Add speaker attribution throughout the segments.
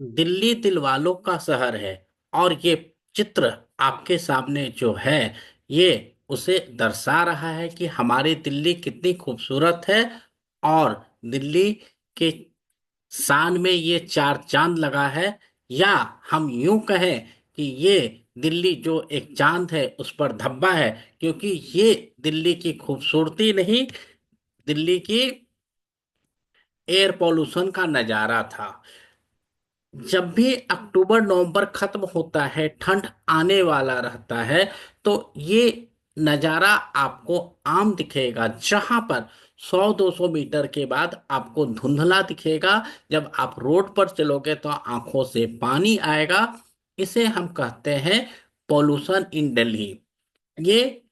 Speaker 1: दिल्ली दिल वालों का शहर है। और ये चित्र आपके सामने जो है, ये उसे दर्शा रहा है कि हमारी दिल्ली कितनी खूबसूरत है। और दिल्ली के शान में ये चार चांद लगा है। या हम यूं कहें कि ये दिल्ली जो एक चांद है उस पर धब्बा है, क्योंकि ये दिल्ली की खूबसूरती नहीं, दिल्ली की एयर पोल्यूशन का नजारा था। जब भी अक्टूबर नवंबर खत्म होता है, ठंड आने वाला रहता है, तो ये नज़ारा आपको आम दिखेगा, जहां पर 100-200 मीटर के बाद आपको धुंधला दिखेगा। जब आप रोड पर चलोगे तो आंखों से पानी आएगा। इसे हम कहते हैं पॉल्यूशन इन दिल्ली। ये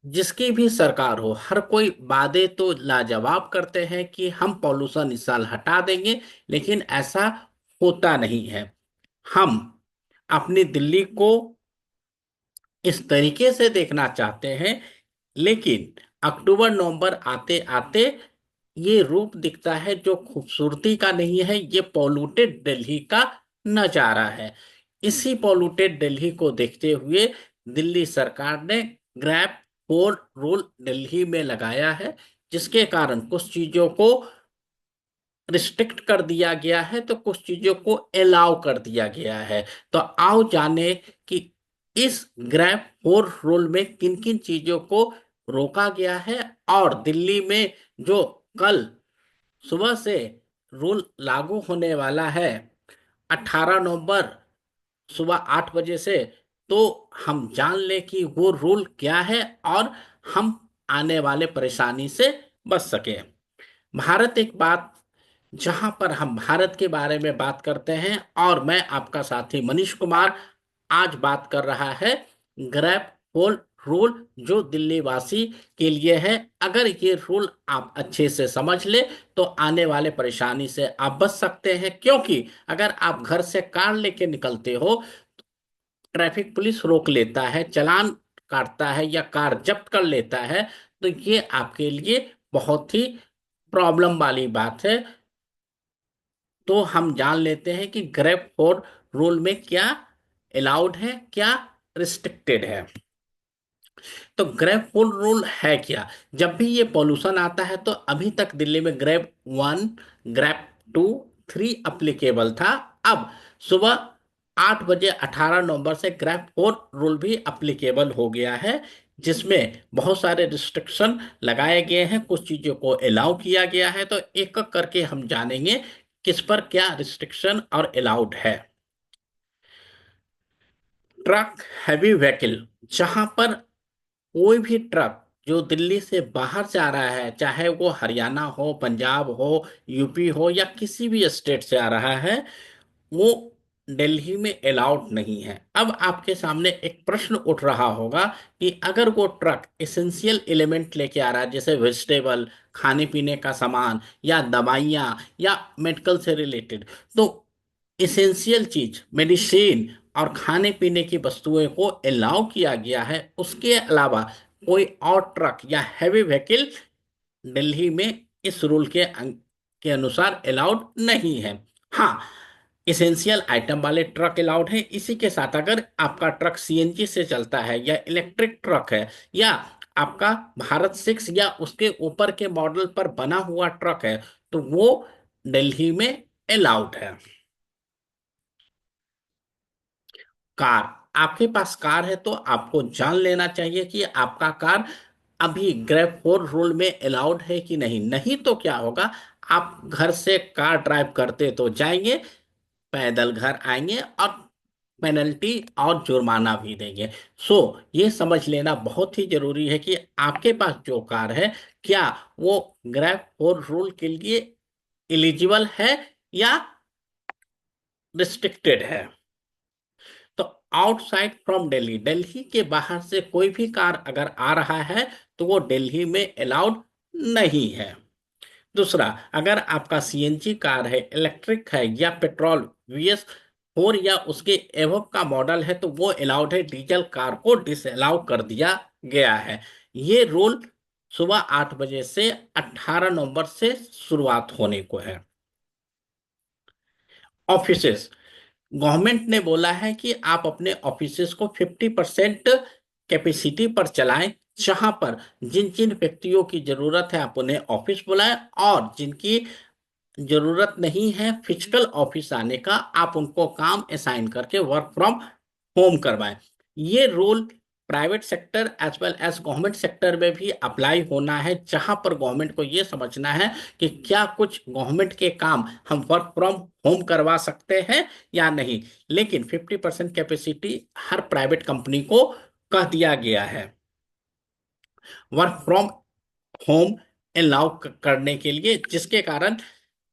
Speaker 1: जिसकी भी सरकार हो, हर कोई वादे तो लाजवाब करते हैं कि हम पॉल्यूशन इस साल हटा देंगे, लेकिन ऐसा होता नहीं है। हम अपनी दिल्ली को इस तरीके से देखना चाहते हैं, लेकिन अक्टूबर नवंबर आते आते ये रूप दिखता है जो खूबसूरती का नहीं है, ये पॉल्यूटेड दिल्ली का नजारा है। इसी पॉल्यूटेड दिल्ली को देखते हुए दिल्ली सरकार ने ग्रैब फोर रूल दिल्ली में लगाया है, जिसके कारण कुछ चीजों को रिस्ट्रिक्ट कर दिया गया है तो कुछ चीजों को अलाउ कर दिया गया है। तो आओ जाने कि इस ग्रैब फोर रूल में किन किन चीजों को रोका गया है। और दिल्ली में जो कल सुबह से रूल लागू होने वाला है, 18 नवंबर सुबह 8 बजे से, तो हम जान लें कि वो रूल क्या है और हम आने वाले परेशानी से बच सके। भारत एक बात, जहां पर हम भारत के बारे में बात करते हैं, और मैं आपका साथी मनीष कुमार आज बात कर रहा है ग्रैब होल रूल, जो दिल्ली वासी के लिए है। अगर ये रूल आप अच्छे से समझ ले तो आने वाले परेशानी से आप बच सकते हैं, क्योंकि अगर आप घर से कार लेके निकलते हो, ट्रैफिक पुलिस रोक लेता है, चालान काटता है या कार जब्त कर लेता है, तो ये आपके लिए बहुत ही प्रॉब्लम वाली बात है। तो हम जान लेते हैं कि ग्रेप फोर रूल में क्या अलाउड है, क्या रिस्ट्रिक्टेड है। तो ग्रेप फोर रूल है क्या? जब भी ये पॉल्यूशन आता है, तो अभी तक दिल्ली में GRAP one, GRAP two, three applicable था। अब सुबह 8 बजे 18 नवंबर से ग्रेप फोर रूल भी अप्लीकेबल हो गया है, जिसमें बहुत सारे रिस्ट्रिक्शन लगाए गए हैं, कुछ चीजों को अलाउ किया गया है। तो एक एक करके हम जानेंगे किस पर क्या रिस्ट्रिक्शन और अलाउड है। ट्रक, हैवी व्हीकल, जहां पर कोई भी ट्रक जो दिल्ली से बाहर जा रहा है, चाहे वो हरियाणा हो, पंजाब हो, यूपी हो, या किसी भी स्टेट से आ रहा है, वो दिल्ली में अलाउड नहीं है। अब आपके सामने एक प्रश्न उठ रहा होगा कि अगर वो ट्रक एसेंशियल एलिमेंट लेके आ रहा है, जैसे वेजिटेबल, खाने पीने का सामान, या दवाइयाँ, या मेडिकल से रिलेटेड, तो इसेंशियल चीज मेडिसिन और खाने पीने की वस्तुओं को अलाउ किया गया है, उसके अलावा कोई और ट्रक या हैवी व्हीकल दिल्ली में इस रूल के अनुसार अलाउड नहीं है। हाँ, इसेंशियल आइटम वाले ट्रक अलाउड है। इसी के साथ अगर आपका ट्रक सीएनजी से चलता है, या इलेक्ट्रिक ट्रक है, या आपका भारत सिक्स या उसके ऊपर के मॉडल पर बना हुआ ट्रक है, तो वो दिल्ली में अलाउड है। कार, आपके पास कार है तो आपको जान लेना चाहिए कि आपका कार अभी ग्रेप फोर रूल में अलाउड है कि नहीं। नहीं तो क्या होगा, आप घर से कार ड्राइव करते तो जाएंगे, पैदल घर आएंगे और पेनल्टी और जुर्माना भी देंगे। सो ये समझ लेना बहुत ही जरूरी है कि आपके पास जो कार है, क्या वो ग्रेप फोर रूल के लिए एलिजिबल है या रिस्ट्रिक्टेड है। तो आउटसाइड फ्रॉम दिल्ली, दिल्ली के बाहर से कोई भी कार अगर आ रहा है, तो वो दिल्ली में अलाउड नहीं है। दूसरा, अगर आपका सीएनजी कार है, इलेक्ट्रिक है, या पेट्रोल वीएस फोर या उसके एवब का मॉडल है, तो वो अलाउड है। डीजल कार को डिसअलाउ कर दिया गया है। ये रूल सुबह 8 बजे से 18 नवंबर से शुरुआत होने को है। ऑफिसेस, गवर्नमेंट ने बोला है कि आप अपने ऑफिसेस को 50% कैपेसिटी पर चलाएं, जहां पर जिन जिन व्यक्तियों की जरूरत है आप उन्हें ऑफिस बुलाएं, और जिनकी जरूरत नहीं है फिजिकल ऑफिस आने का, आप उनको काम असाइन करके वर्क फ्रॉम होम करवाएं। ये rule private sector as well as government sector में भी अप्लाई होना है, जहां पर गवर्नमेंट को ये समझना है कि क्या कुछ गवर्नमेंट के काम हम वर्क फ्रॉम होम करवा सकते हैं या नहीं। लेकिन 50% कैपेसिटी हर प्राइवेट कंपनी को कह दिया गया है वर्क फ्रॉम होम अलाउ करने के लिए, जिसके कारण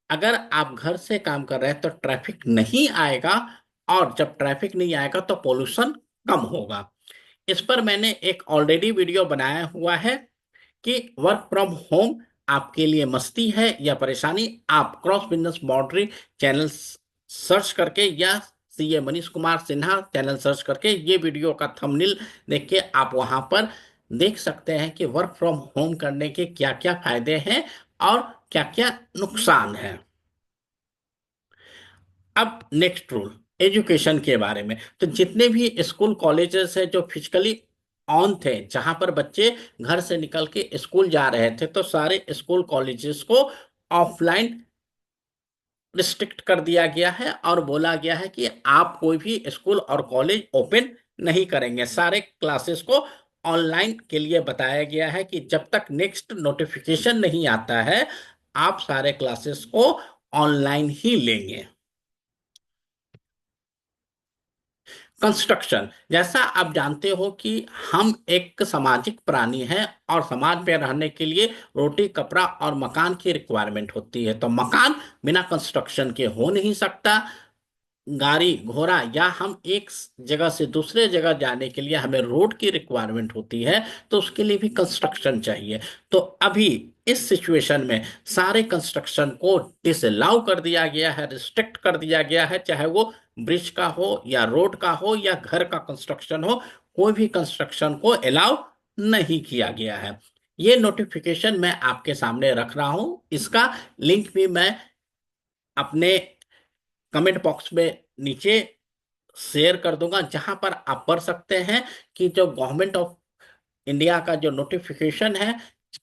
Speaker 1: अगर आप घर से काम कर रहे हैं तो ट्रैफिक नहीं आएगा, और जब ट्रैफिक नहीं आएगा तो पोल्यूशन कम होगा। इस पर मैंने एक ऑलरेडी वीडियो बनाया हुआ है कि वर्क फ्रॉम होम आपके लिए मस्ती है या परेशानी। आप cross business boundary channel search करके या CA Manish Kumar Sinha channel search करके ये वीडियो का थंबनेल देख के आप वहां पर देख सकते हैं कि वर्क फ्रॉम होम करने के क्या क्या फायदे हैं और क्या क्या नुकसान है। अब नेक्स्ट रूल एजुकेशन के बारे में। तो जितने भी स्कूल कॉलेजेस हैं जो फिजिकली ऑन थे, जहां पर बच्चे घर से निकल के स्कूल जा रहे थे, तो सारे स्कूल कॉलेजेस को ऑफलाइन रिस्ट्रिक्ट कर दिया गया है और बोला गया है कि आप कोई भी स्कूल और कॉलेज ओपन नहीं करेंगे। सारे क्लासेस को ऑनलाइन के लिए बताया गया है कि जब तक नेक्स्ट नोटिफिकेशन नहीं आता है आप सारे क्लासेस को ऑनलाइन ही लेंगे। कंस्ट्रक्शन, जैसा आप जानते हो कि हम एक सामाजिक प्राणी हैं और समाज में रहने के लिए रोटी कपड़ा और मकान की रिक्वायरमेंट होती है। तो मकान बिना कंस्ट्रक्शन के हो नहीं सकता। गाड़ी घोड़ा या हम एक जगह से दूसरे जगह जाने के लिए हमें रोड की रिक्वायरमेंट होती है, तो उसके लिए भी कंस्ट्रक्शन चाहिए। तो अभी इस सिचुएशन में सारे कंस्ट्रक्शन को डिसअलाउ कर दिया गया है, रिस्ट्रिक्ट कर दिया गया है, चाहे वो ब्रिज का हो या रोड का हो या घर का कंस्ट्रक्शन हो, कोई भी कंस्ट्रक्शन को अलाउ नहीं किया गया है। ये नोटिफिकेशन मैं आपके सामने रख रहा हूं, इसका लिंक भी मैं अपने कमेंट बॉक्स में नीचे शेयर कर दूंगा, जहां पर आप पढ़ सकते हैं कि जो गवर्नमेंट ऑफ इंडिया का जो नोटिफिकेशन है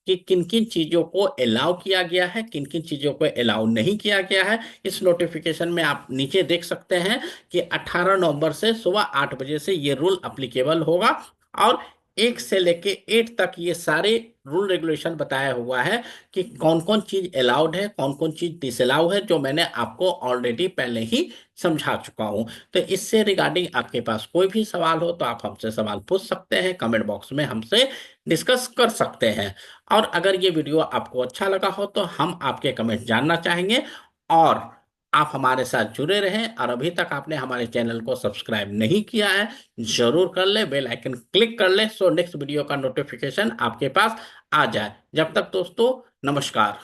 Speaker 1: कि किन किन चीजों को अलाउ किया गया है, किन किन चीजों को अलाउ नहीं किया गया है। इस नोटिफिकेशन में आप नीचे देख सकते हैं कि 18 नवंबर से सुबह 8 बजे से ये रूल अप्लीकेबल होगा, और 1 से लेके 8 तक ये सारे रूल रेगुलेशन बताया हुआ है कि कौन कौन चीज अलाउड है, कौन कौन चीज डिसअलाउ है, जो मैंने आपको ऑलरेडी पहले ही समझा चुका हूं। तो इससे रिगार्डिंग आपके पास कोई भी सवाल हो तो आप हमसे सवाल पूछ सकते हैं, कमेंट बॉक्स में हमसे डिस्कस कर सकते हैं। और अगर ये वीडियो आपको अच्छा लगा हो तो हम आपके कमेंट जानना चाहेंगे, और आप हमारे साथ जुड़े रहें। और अभी तक आपने हमारे चैनल को सब्सक्राइब नहीं किया है, जरूर कर ले, बेल आइकन क्लिक कर ले, सो नेक्स्ट वीडियो का नोटिफिकेशन आपके पास आ जाए। जब तक दोस्तों, नमस्कार।